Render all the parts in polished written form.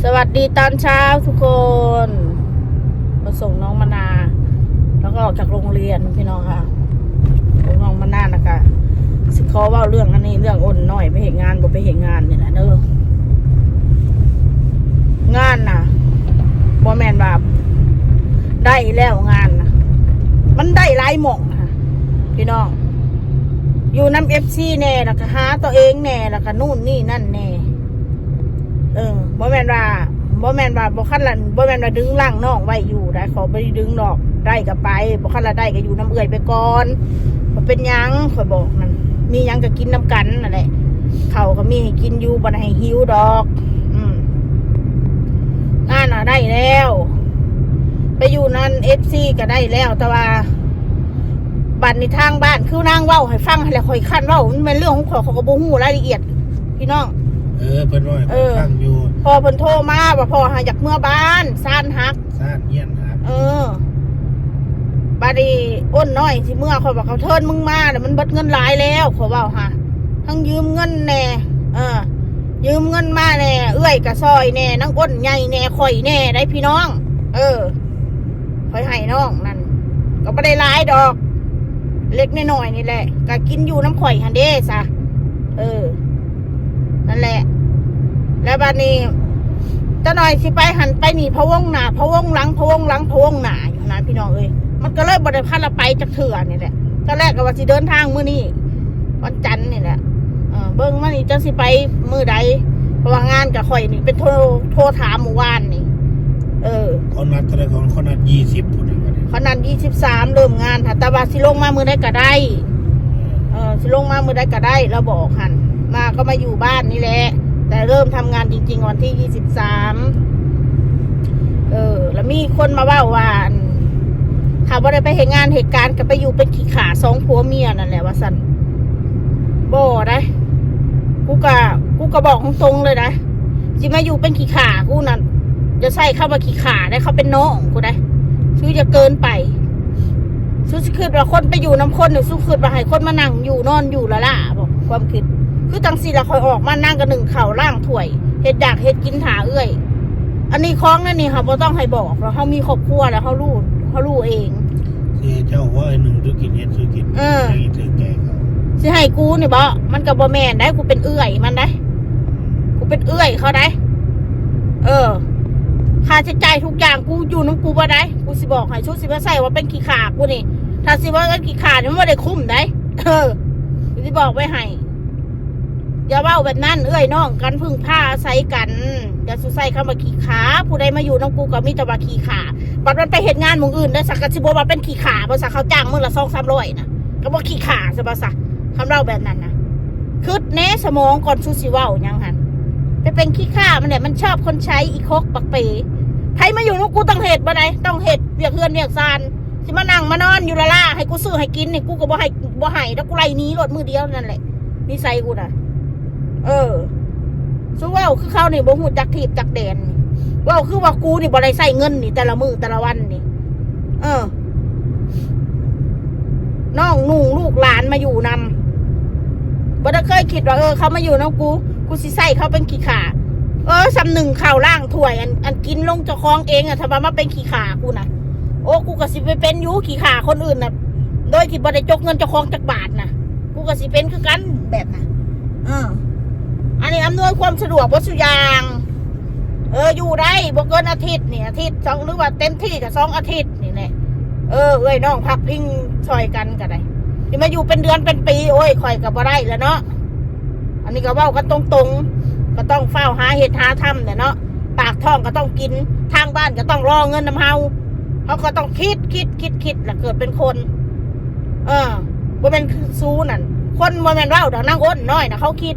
สวัสดีตอนเช้าทุกคนมาส่งน้องมนาแล้วก็ออกจากโรงเรียนพี่น้องค่ะน้องมนานะคะสิขอว่าเรื่องอันนี้เรื่องอ่อนน้อยไปเห็นงานบ่ไปเห็นงานนี่แหละเนอะงานน่ะบ่แมนแบบได้แล้วงานน่ะมันได้หลายหม่องค่ะพี่น้องอยู่น้ำFCแน่แล้วก็หาตัวเองแน่แล้วก็นู่นนี่นั่นแน่บ่แม่นว่าบ่คันละบ่แม่นว่าดึงล่างน้องไว้อยู่ได้ขอบ่ได้ดึงดอกได้ก็ไปบ่คันละได้ก็อยู่น้ำเอื่อยไปก่อนบ่เป็นหยังข่อยบอกนั่นมีหยังก็กินน้ำกันนั่นแหละข้าวก็มีให้กินอยู่บ่ได้ให้หิวดอกงานน่ะได้แล้วไปอยู่นั่น FC ก็ได้แล้วแต่ว่าบัดในทางบ้านคือนางเว้าให้ฟังให้แล้วข่อยคั่นเว้ามันเป็นเรื่องของเขาก็บ่ฮู้รายละเอียดพี่น้องเพิ่นว่าฟังอยู่พอเพิ่นโทรมาว่าพ่อหาอยากเมื่อบ้านซ่านฮักซ่านเงียนฮักบาดีอ้นน้อยสิเมื่อเขาบอกเขาเทินมึงมาแต่มันเบิดเงินหลายแล้วเขาเว้าฮะทั้งยืมเงินแน่ยืมเงินมาแน่เอื้อยกะซอยแน่นังอ้นใหญ่แน่ข่อยแน่ได้พี่น้องข่อยให้น้องนั่นก็บ่ได้หลายดอกเล็กน้อยนี่แหละก็กินอยู่น้ำข่อยหันเด้ซะนั่นแหละแล้วบัดนี้ตะหน่อยสิไปหันไปนี่พะวงหน้าพะวงหลังพะวงหลังพะวงหน้าอยู่นะพี่น้องมันก็เลยบ่ได้พัดละไปจักเถื่อนี่แหละตอนแรกก็ว่าสิเดินทางมื้อนี้วันจันทร์นี่แหละเบิ่งมานี่จะสิไปมื้อใดเพราะว่างานกับข่อยนี่เป็นโทรถามเมื่อวานนี่เขานัดเท่าไหร่เขานัด20พุ่นน่ะเขานัด23เริ่มงานแต่ว่าสิลงมามื้อใดก็ได้สิลงมามื้อใดก็ได้เราบอกหั่นมาก็มาอยู่บ้านนี่แหละแต่เริ่มทำงานจริงๆวันที่23แล้วมีคนมาว่าถ้าว่าได้ไปเห็นงานเหตุการณ์ก็ไปอยู่เป็นขี้ขา2ผัวเมียนั่นแหละว่าซั่นบ่ได้กูก็บอกตรงๆเลยนะสิมาอยู่เป็นขี้ขากูนั่นจะใส่เข้ามาขี้ขาได้เขาเป็นน้องกูได้ชื่อจะเกินไปชื่อคิดว่าคนไปอยู่น้ำคนเนี่ยชื่อคิดว่าให้คนมานั่งอยู่นอนอยู่ละล่ะบอกความคิดคือจังสีละคอยออกมานั่งกันหนึ่งเข่าล่างถ้วยเห็ดอยากเห็ดกินถาอันนี้คล้องนั่นนี่ค่ะบ่ต้องให้บอกเพราะเขามีครอบครัวแล้วเขารู้เองเจ้าว่าหนึ่งธุรกิจเฮ็ดธุรกิจถือแก่เขาสิให้กูนี่บ่มันกับบ่แม่นได้กูเป็นเอื้อยมันได้กูเป็นเอื้อยเขาได้ค่าใช้จ่ายทุกอย่างกูอยู่น้ำกูบ่ได้กูสิบอกให้ชุดสิว่าใส่ว่าเป็นขี้ขากูนี่ถ้าสิว่าเป็นขี้ขาเนี่ยมันไม่ได้คุ้มได้กูสิบอกไว้ให้อย่าเว้าแบบนั้นเอ้ยน้องกันพึ่งผ้าใส่กันอย่าสุใส่คำว่าขี้ขาผู้ใดมาอยู่น้องกูก็มีแต่ว่าขี้ขาบัดมันไปเห็นงานหมู่อื่นได้สักกะสิบ่ว่าเป็นขี้ขาภาษาเขาจ้างมึงละ200-300นะก็บ่ขี้ขาซะบ่ซะคำเล่าแบบนั้นนะคิดแน่สมองก่อนสุสิเว้ายังหันไปเป็นขี้ขามันเนี่ยมันชอบคนใช้อีคกปักเปใครมาอยู่น้องกูต้องเฮ็ดบ่ได้ต้องเฮ็ดเวียกเฮือนเวียกซานสิมานั่งมานอนอยู่ละล่ะให้กูซื้อให้กินนี่กูก็บ่ให้แล้วกูไล่หนีรถมือเดียวนั่นแหละนิสัยกูน่ะสู้ว่าคือเขานี่บ่หูจักทีบจักแดนนี่ว่าคือว่ากูนี่บ่ได้ใส่เงินนี่แต่ละมือแต่ละวันนี่น้องนุ่งลูกหลานมาอยู่นำบ่ได้เคยคิดว่าเขามาอยู่น้องกูสิใส่เขาเป็นขี้ขาสำหนึ่งข่าวล่างถ้วยอันกินลงเจ้าของเองถ้ามาเป็นขี้ขากูนะโอ้กูก็สิไปเป็นยูขี้ขาคนอื่นน่ะโดยที่บ่ได้จกเงินเจ้าของจักบาทนะกูก็สิเป็นคือกันแบบน่ะอันนี้อำนวยความสะดวกวัตถุยางอยู่ได้บ่เกินอาทิตย์นี่อาทิตย์2หรือว่าเต็มที่ก็2อาทิตย์นี่แหละน้องพักพิงซอยกันก็ได้ที่มาอยู่เป็นเดือนเป็นปีโอ้ยข่อยก็บ่ได้แล้วเนาะอันนี้ก็เว้ากันตรงๆก็ต้องเฝ้าหาเห็ดหาทำเนี่ยเนาะปากท้องก็ต้องกินทางบ้านก็ต้องรอเงินน้ำเฮาเขาก็ต้องคิดแล้วเกิดเป็นคนบ่เป็นซูนั่นคนบ่แม่นเว้าดอกนางอ้นน้อยนะเขาคิด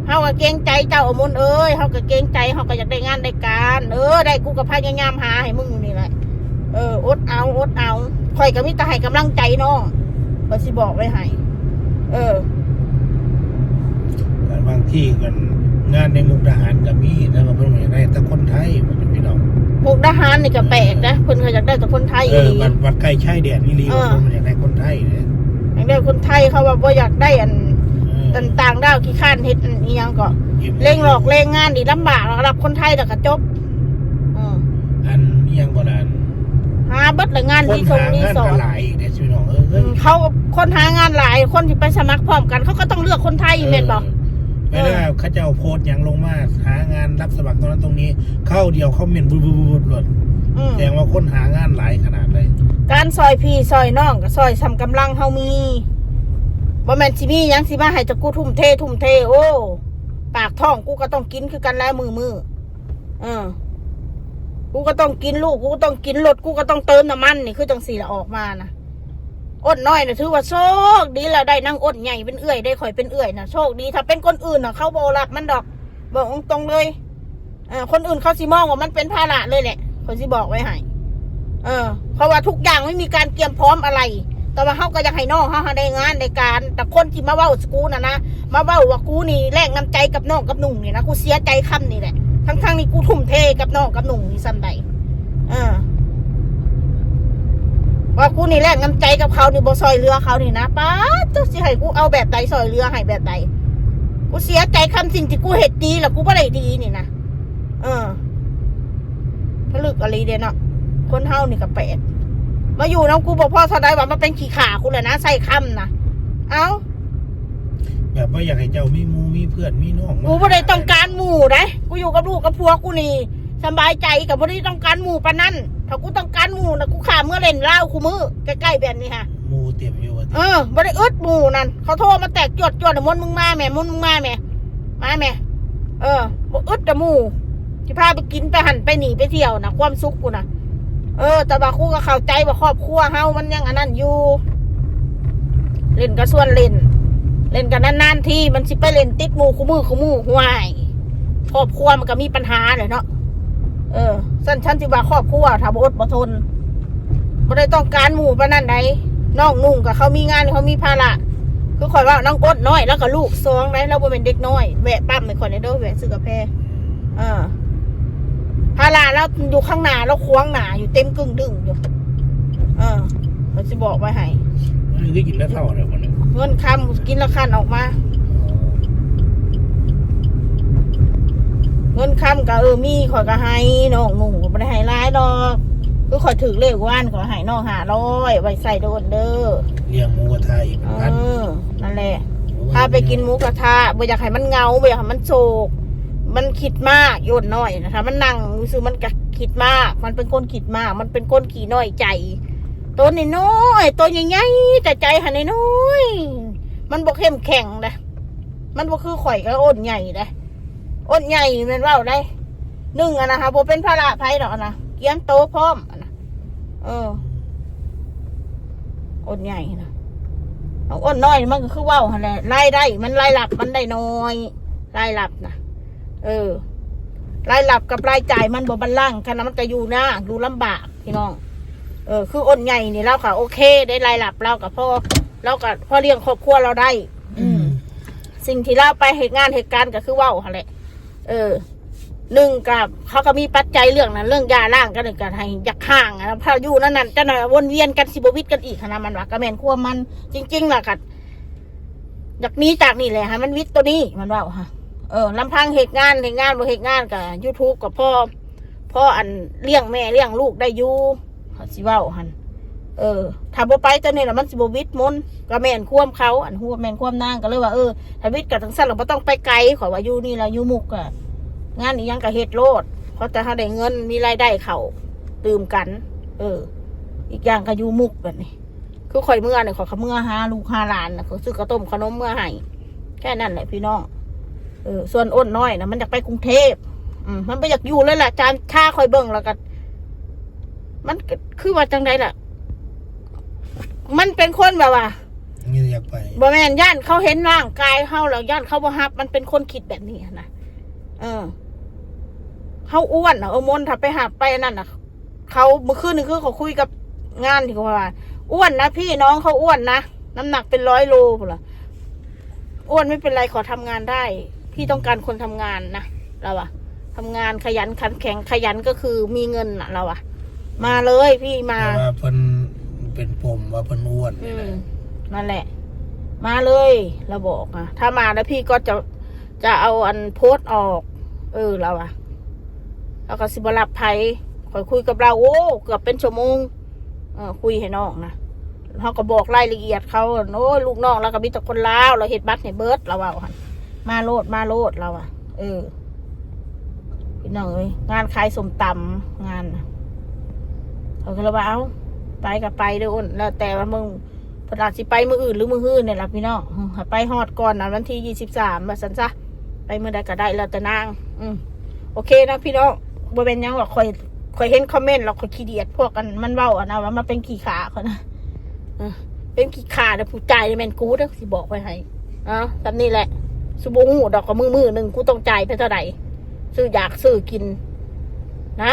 เฮาก็เกรงใจเจ้าอมนเฮาก็เกรงใจเฮาก็อยากได้งานได้การได้กูก็พยายามหาให้มึงนี่แหละอดเอาข่อยก็มีแต่ให้กำลังใจน้องก็สิบอกไว้ให้บางที่กันงานในมุกดาหารก็มีแต่ว่าเพิ่นอยากได้แต่คนไทยมันจะพี่น้องมุกดาหารนี่ก็แปลกนะเพิ่นเขาอยากได้แต่คนไทยวัดใกล้ชายแดนนี่ลีเพิ่นอยากได้คนไทยเนี่ยอยากได้คนไทยเขาว่าบ่อยากได้อันต่างดาวขี้ข้านเฮ็ดอันนี้ยังก็ เล่งหลอกเล่งงานดีลำบากรับคนไทยแต่กระจบอันยังกว่านั้นหาเบิดเลยงานที่ทรงนี่สอนหลายเด็กพี่น้องเขาคนหางานหลายคนที่ไปสมัครพร้อมกันเขาก็ต้องเลือกคนไทยเม็นบอกไม่ได้เขาจะเอาโพสต์อย่างลงมาหางานรับสมัครตรงนั้นตรงนี้เข้าเดียวเขาเม่นบุบเลยแสดงว่าคนหางานหลายขนาดเลยการซอยพี่ซอยน้องกับซอยทำกำลังเฮามีบ่แม่นสิมียังสิมาให้จะกูทุ่มเทโอ้ปากท้องกูก็ต้องกินคือกันแล้วมือกูก็ต้องกินลูกกูก็ต้องกินรถกูก็ต้องเติมน้ำมันนี่คือจังสี่ละออกมานะอดน้อยนะถือว่าโชคดีละได้นั่งอดใหญ่เป็นเอื่อยได้ข่อยเป็นเอื่อยนะโชคดีถ้าเป็นคนอื่นนะเขาโบรับมันดอกบอกตรงเลยคนอื่นเขาสิมองว่ามันเป็นภาระเลยแหละเขาสิบอกไว้ให้เพราะว่าทุกอย่างไม่มีการเตรียมพร้อมอะไรแต่ว่าเขาก็ยังให้น้องเขาได้งานในการแต่คนที่มาเว้าสกูนะมาเว้าว่ากูนี่แลกน้ำใจกับน้องกับหนุ่งนี่นะกูเสียใจคำนี่แหละทั้งนี่กูทุ่มเทกับน้องกับหนุ่งนี่ซ้ำใดว่ากูนี่แลกน้ำใจกับเขานี่บ่ซอยเรือเขานี่นะป้าเจ้าสิให้กูเอาแบบใดซอยเรือให้แบบใดกูเสียใจคำสิ่งที่กูเหตุดีแล้วกูไม่ได้ดีนี่นะผลึกอะไรเด่นเนาะคนเฮานี่กับแปดมาอยู่น้องกูบอกพ่อสดายว่ามาเป็นขี้ขากูเลยนะใส่คำนะเอาแบบว่าอยากให้เจ้ามีมูมีเพื่อนมีน้องกูไม่ได้ต้องการหมู่นะกูอยู่กับลูกกับผัวกูนี่สบายใจกับไม่ได้ต้องการหมู่ปะนั่นถ้ากูต้องการหมู่นะกูขาเมื่อเล่นเล่ากูมือใกล้ๆแบบนี้ฮะหมู่เตรียมอยู่ไม่ได้อึดหมู่นั่นเขาโทรมาแตกจวดมนมึงมาแม่มาแม่บอกอึดแต่หมู่ที่พาไปกินไปหันไปหนีไปเที่ยวนะความสุขกูนะแต่ว่าคู่ก็เข้าใจว่าครอบครัวเฮามันยังอันนั้นอยู่เล่นก็ส่วนเล่นกันนานๆที่มันสิไปเล่นติดหมู่คู่มือห่วยครอบครัวมันก็มีปัญหาเลยเนาะสั้นชั้นที่ว่าครอบครัวถ้าอดบ่ทนบ่ได้ต้องการหมู่ปะนั่นใดน้องนุ่งกับเขามีงานเขามีภาระคือคอยว่าน้องอดน้อยแล้วก็ลูกซองได้เราบ่เป็นเด็กน้อยแวะปั๊มไม่ค่อยได้เด้อแวะซื้อกาแฟภาระแล้วอยู่ข้างหน้าแล้วควงหน้าอยู่เต็มกึ่งดึงอยู่เราจะบอกไว้ให้ได้กินแล้วเท่าอะไรคนนึงเงินคำกินแล้วคันออกมาเงินคำก็มีข่อยก็ให้น้องนุ่งไม่ได้ให้ร้ายดอกคือข่อยถือเลขว่านข่อยให้น้อง500ไว้ใส่โดนเด้อเลี้ยงหมูกระทะอีกนั่นแหละพาไปกินหมูกระทะบ่อยากให้มันเงาบ่อยากให้มันโศกมันคิดมากโยนน้อยนะคะมันนั่งรู้สึกมันคิดมากมันเป็นคนคิดมากมันเป็นคนขี้น้อยใจตัวน้อยตัวใหญ่ๆแต่ใจหันน้อยมันบอกเข้มแข็งเลยมันบอกคือข่อยก็อ้นใหญ่เลยอ้นใหญ่มันว่าได้นะคะโบเป็นภาระไพ่หรอกนะเกี้ยมโตพร้อมนะอ้นใหญ่นะอ้นน้อยมันก็คือว่าอะไรรายได้มันรายหลับมันได้น้อยรายหลับนะรายหลับกับรายจ่ายมันบ่บาลานซ์กันนะมันจะอยู่นะดูลำบากพี่น้องคืออ้นใหญ่นี่เราค่ะโอเคได้รายหลับเรากับพ่อเรากับพ่อเลี้ยงครอบครัวเราได้สิ่งที่เราไปเหตุการณ์ก็คือว่าอะไรหนึ่งกับเขาก็มีปัจจัยเรื่องนั้นเรื่องยาล่างกันหนึ่งกันให้ยักห่างนะพายุนั่นจะหน่อยวนเวียนกันสิบวิตกันอีกนะมันว่ากระแมนควมันจริงๆล่ะกันจากนี้จากนี่แหละฮะมันวิตตัวนี้มันว่าฮะลำพังเหตุงานบ่เหตุงานกับ YouTube กับพ่ออันเลี้ยงแม่เลี้ยงลูกได้อยู่เขาสิว่าหันถ้าบ่ไปตอนนี้ละมันสิบวิตมนกระแมนควมเขาอันหัวแมนควมนางก็เลยว่าถ้าวิตกับทั้งสั้นเราไม่ต้องไปไกลขอว่าอยู่นี่ละอยู่มุกอะงานนี้ยังกับเฮ็ดโลดเพราะแต่ถ้าได้เงินมีรายได้เขาตื่มกันอีกอย่างก็อยู่มุกแบบนี้คือข่อยเมื่อเนี่ยขอเขาเมื่อหาลูก5 หลานนะเขาซื้อกระต้มขนมเมื่อให้แค่นั้นแหละพี่น้องส่วนอ้นน้อยนะมันอยากไปกรุงเทพมันไปอยากอยู่เลยล่ะจานชาคอยเบิ่งแล้วกันมันคือว่าจังไดล่ะมันเป็นคนแบบว่าอยากไปบ่แม่นย่านเขาเห็นร่างกายเขาแล้วย่านเขาบ่ฮับมันเป็นคนคิดแบบนี้นะเขาอ้วนมนถ้าไปหับไปนั่นน่ะเขาเมื่อคืนนึงคือเขาคุยกับงานที่เขาว่าอ้วนนะพี่น้องเขาอ้วนนะน้ำหนักเป็น100 โลพุ่นล่ะอ้วนไม่เป็นไรขอทำงานได้พี่ต้องการคนทำงานนะเราอะทำงานขยันขันแข็งขยันก็คือมีเงินน่ะเราอะมาเลยพี่มาว่าเพิ่นเป็นปมว่าเพิ่นอ้วนนั่นแหละมาเลยเราบอกถ้ามาแล้วพี่ก็ จะเอาอันโพสต์ออก เราอะแล้วก็สิบรับไผคอยคุยกับเราโอ้เกือบเป็นชั่วโมงคุยให้น้องนะเขาก็บอกรายละเอียดเขาโอ้ลูกน้องเราก็มีแต่คนลาวเราเฮ็ดบัตรให้เบิร์ดเราเอาหันมาโลดเราอะพี่น้องเอ้ยงานขายสมตำงานน่ะเขาก็เลยว่าเอาไปกับไปเด้ออ้นแล้วแต่ว่ามึงพอดาสิไปมืออื่นหรือมือฮื้อเนี่ยล่ะพี่น้องไปฮอดก่อนนะวันที่23ว่าซั่นซะไปเมื่อใดก็ได้แล้วแต่นางโอเคนะพี่น้องบ่เป็นหยังหรอกคอยเห็นคอมเมนต์เราคอยขี้เดียดพวกกันมันเว้านะว่ามันเป็นขี้ขาเขานะเป็นขี้ขาแต่ผู้จ่ายแม่นกูเด้อสิบอกไว้ให้แบบนี้แหละสุบงูดอกกับมือหนึ่งกูต้องจ่ายไปเท่าไหร่ซื้ออยากซื้อกินนะ